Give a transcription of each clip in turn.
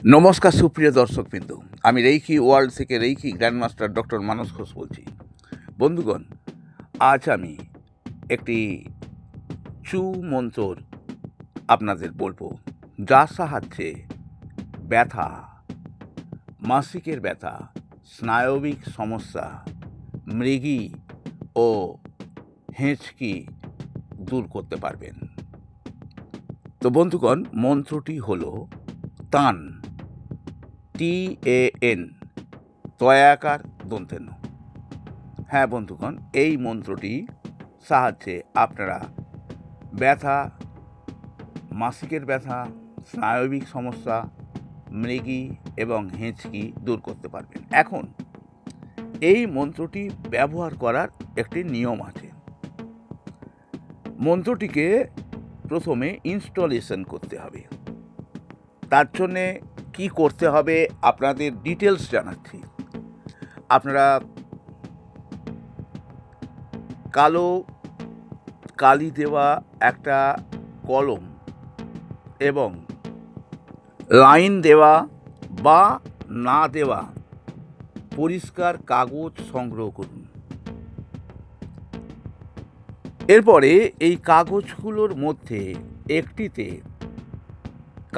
নমস্কার সুপ্রিয় দর্শকবৃন্দ, আমি রেইকি ওয়ার্ল্ড থেকে রেইকি গ্র্যান্ডমাস্টার ডক্টর মানস ঘোষ বলছি। বন্ধুগণ, আজ আমি একটি চু মন্ত্র আপনাদের বলবো, যার সাহায্যে ব্যথা, মাসিকের ব্যথা, স্নায়বিক সমস্যা, মৃগী ও হেঁচকি দূর করতে পারবেন। তো বন্ধুগণ, মন্ত্রটি হলো তান, TAN, তয়াকার দন্তেন। হ্যাঁ বন্ধুগণ, এই মন্ত্রটি সাহায্যে আপনারা ব্যথা, মাসিকের ব্যথা, স্নায়বিক সমস্যা, মৃগী এবং হেঁচকি দূর করতে পারবেন। এখন এই মন্ত্রটি ব্যবহার করার একটি নিয়ম আছে। মন্ত্রটিকে প্রথমে ইনস্টলেশন করতে হবে। তার জন্যে কি করতে হবে আপনাদের ডিটেলস জানাচ্ছি। আপনারা কালো কালি দেওয়া একটা কলম এবং লাইন দেওয়া বা না দেওয়া পরিষ্কার কাগজ সংগ্রহ করুন। এরপরে এই কাগজগুলোর মধ্যে একটিতে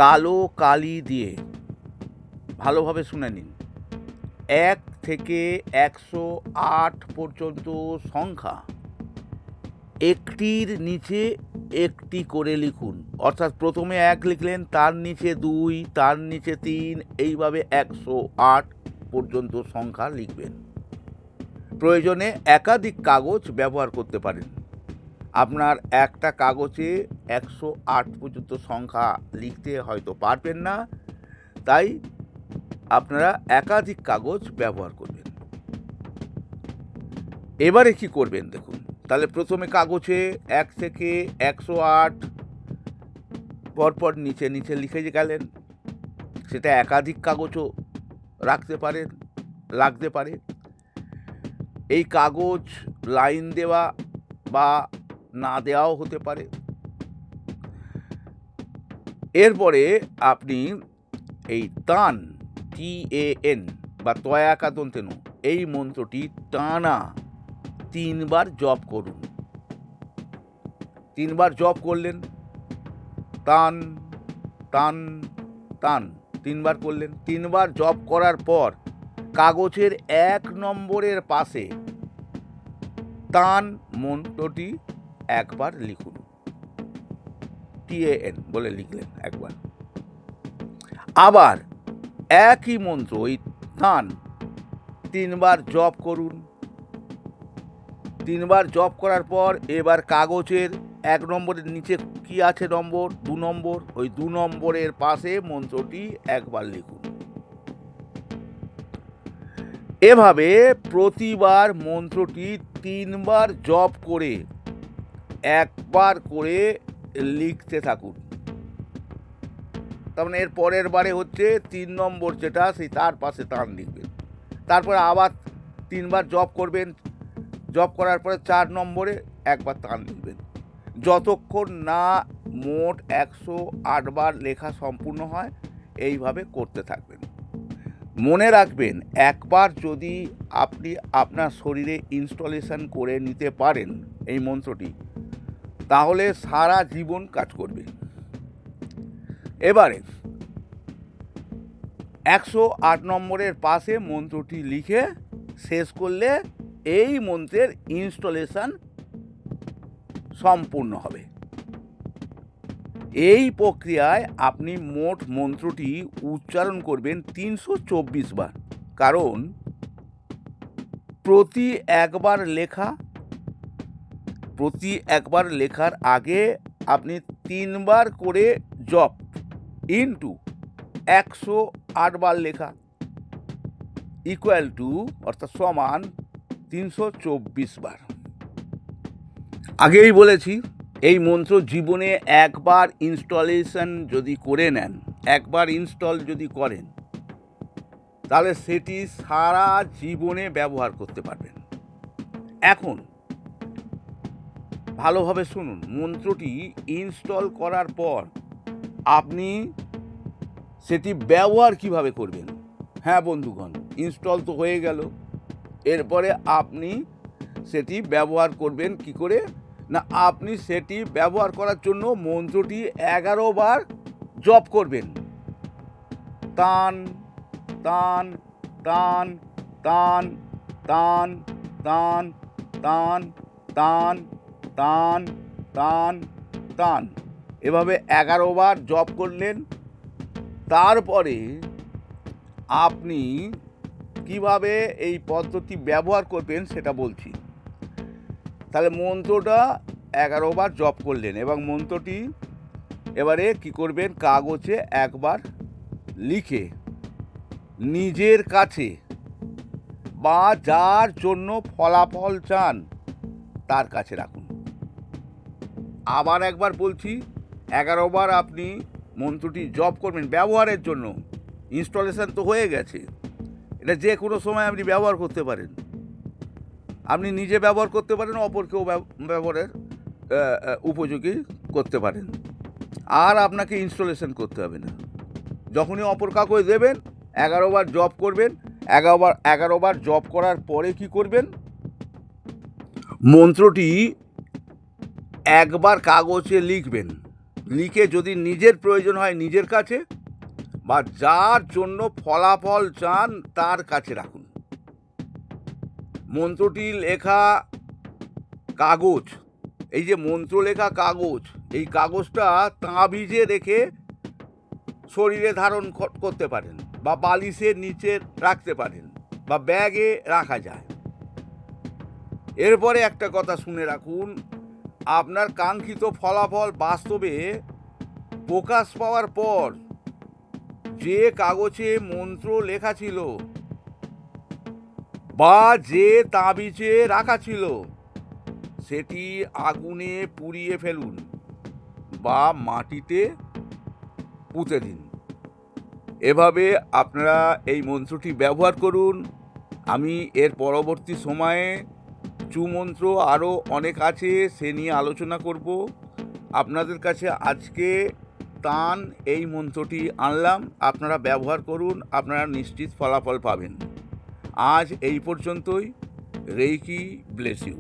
কালো কালি দিয়ে, ভালোভাবে শুনে নিন, 1 থেকে 108 পর্যন্ত সংখ্যা একটির নিচে একটি করে লিখুন। অর্থাৎ প্রথমে 1 লিখলেন, তার নিচে 2, তার নিচে 3, এইভাবে 108 পর্যন্ত সংখ্যা লিখবেন। প্রয়োজনে একাধিক কাগজ ব্যবহার করতে পারেন। আপনার একটা কাগজে 108 পর্যন্ত সংখ্যা লিখতে হয়তো পারবেন না, তাই আপনারা একাধিক কাগজ ব্যবহার করবেন। এবারে কি করবেন দেখুন। তাহলে প্রথমে কাগজে 1 থেকে 108 পরপর নিচে নিচে লিখে গেলেন। সেটা একাধিক কাগজও লাগতে পারে। এই কাগজ লাইন দেওয়া বা না দেওয়াও হতে পারে। এরপরে আপনি এই তান, TAN বা তয়াকা দন্তেনু, এই মন্ত্রটি টানা 3 বার জপ করুন। 3 বার জপ করলেন, তান তান তান 3 বার করলেন। 3 বার জপ করার পর কাগজের 1 নম্বরের পাশে তান মন্ত্রটি একবার লিখুন। TAN বলে লিখলেন একবার। আবার একই মন্ত্র, ওই তান 3 বার জপ করুন। 3 বার জপ করার পর এবার কাগজের 1 নম্বরের নিচে কি আছে নম্বর, 2 নম্বর, ওই 2 নম্বরের পাশে মন্ত্রটি একবার লিখুন। এভাবে প্রতিবার মন্ত্রটি 3 বার জপ করে একবার করে লিখতে থাকুন। তার মানে এর পরের বারে হচ্ছে 3 নম্বর যেটা, সেই তার পাশে টান লিখবেন। তারপরে আবার 3 বার জপ করবেন। জপ করার পরে 4 নম্বরে একবার টান লিখবেন। যতক্ষণ না মোট 108 বার লেখা সম্পূর্ণ হয়, এইভাবে করতে থাকবেন। মনে রাখবেন, একবার যদি আপনি আপনার শরীরে ইনস্টলেশন করে নিতে পারেন এই মন্ত্রটি, তাহলে সারা জীবন কাজ করবে। এবারে 108 নম্বরের পাশে মন্ত্রটি লিখে শেষ করলে এই মন্ত্রের ইনস্টলেশন সম্পূর্ণ হবে। এই প্রক্রিয়ায় আপনি মোট মন্ত্রটি উচ্চারণ করবেন 324 বার। কারণ প্রতি একবার লেখার আগে আপনি 3 বার করে জপ ইন্টু 108 বার লেখা ইকুয়াল টু, অর্থাৎ সমান 324 বার। আগেই বলেছি, এই মন্ত্র জীবনে একবার ইনস্টলেশন যদি করে নেন, একবার ইনস্টল যদি করেন, তাহলে সেটি সারা জীবনে ব্যবহার করতে পারবেন। এখন ভালোভাবে শুনুন। মন্ত্রটি ইনস্টল করার পর আপনি সেটি ব্যবহার কিভাবে করবেন। হ্যাঁ বন্ধুগণ, ইনস্টল তো হয়ে গেল, এরপরে আপনি সেটি ব্যবহার করবেন কি করে না, আপনি সেটি ব্যবহার করার জন্য মন্ত্রটি 11 বার জপ করবেন। তান তান তান তান তান তান তান তান তান তান তান, এভাবে 11 বার জপ করলেন। তারপরে আপনি কিভাবে এই পদ্ধতি ব্যবহার করবেন সেটা বলছি। তাহলে মন্ত্রটা 11 বার জপ করলেন এবং মন্ত্রটি এবারে কি করবেন, কাগজে একবার লিখে নিজের কাছে বা যার জন্য ফলাফল চান তার কাছে রাখুন। আবার একবার বলছি, 11 বার আপনি মন্ত্রটি জপ করবেন ব্যবহারের জন্য। ইনস্টলেশন তো হয়ে গেছে, এটা যে কোনো সময় আপনি ব্যবহার করতে পারেন। আপনি নিজে ব্যবহার করতে পারেন, অপরকেও ব্যবহারের উপযোগী করতে পারেন। আর আপনাকে ইনস্টলেশন করতে হবে না। যখনই অপর কাউকে দেবেন 11 বার জপ করবেন। 11 বার জপ করার পরে কি করবেন, মন্ত্রটি একবার কাগজে লিখবেন, লিখে যদি নিজের প্রয়োজন হয় নিজের কাছে বা যার জন্য ফলাফল চান তার কাছে রাখুন। মন্ত্রটি লেখা কাগজ, এই যে মন্ত্র লেখা কাগজ, এই কাগজটা তাবিজে রেখে শরীরে ধারণ করতে পারেন বা বালিশের নিচে রাখতে পারেন বা ব্যাগে রাখা যায়। এরপরে একটা কথা শুনে রাখুন, আপনার কাঙ্ক্ষিত ফলাফল বাস্তবে প্রকাশ পাওয়ার পর যে কাগজে মন্ত্র লেখা ছিল বা যে তাবিজে রাখা ছিল সেটি আগুনে পুড়িয়ে ফেলুন বা মাটিতে পুঁতে দিন। এভাবে আপনারা এই মন্ত্রটি ব্যবহার করুন। আমি এর পরবর্তী সময়ে চুমন্ত্র আরও অনেক আছে, সে নিয়ে আলোচনা করব। আপনাদের কাছে আজকে তান এই মন্ত্রটি আনলাম, আপনারা ব্যবহার করুন, আপনারা নিশ্চিত ফলাফল পাবেন। আজ এই পর্যন্তই। Reiki bless you.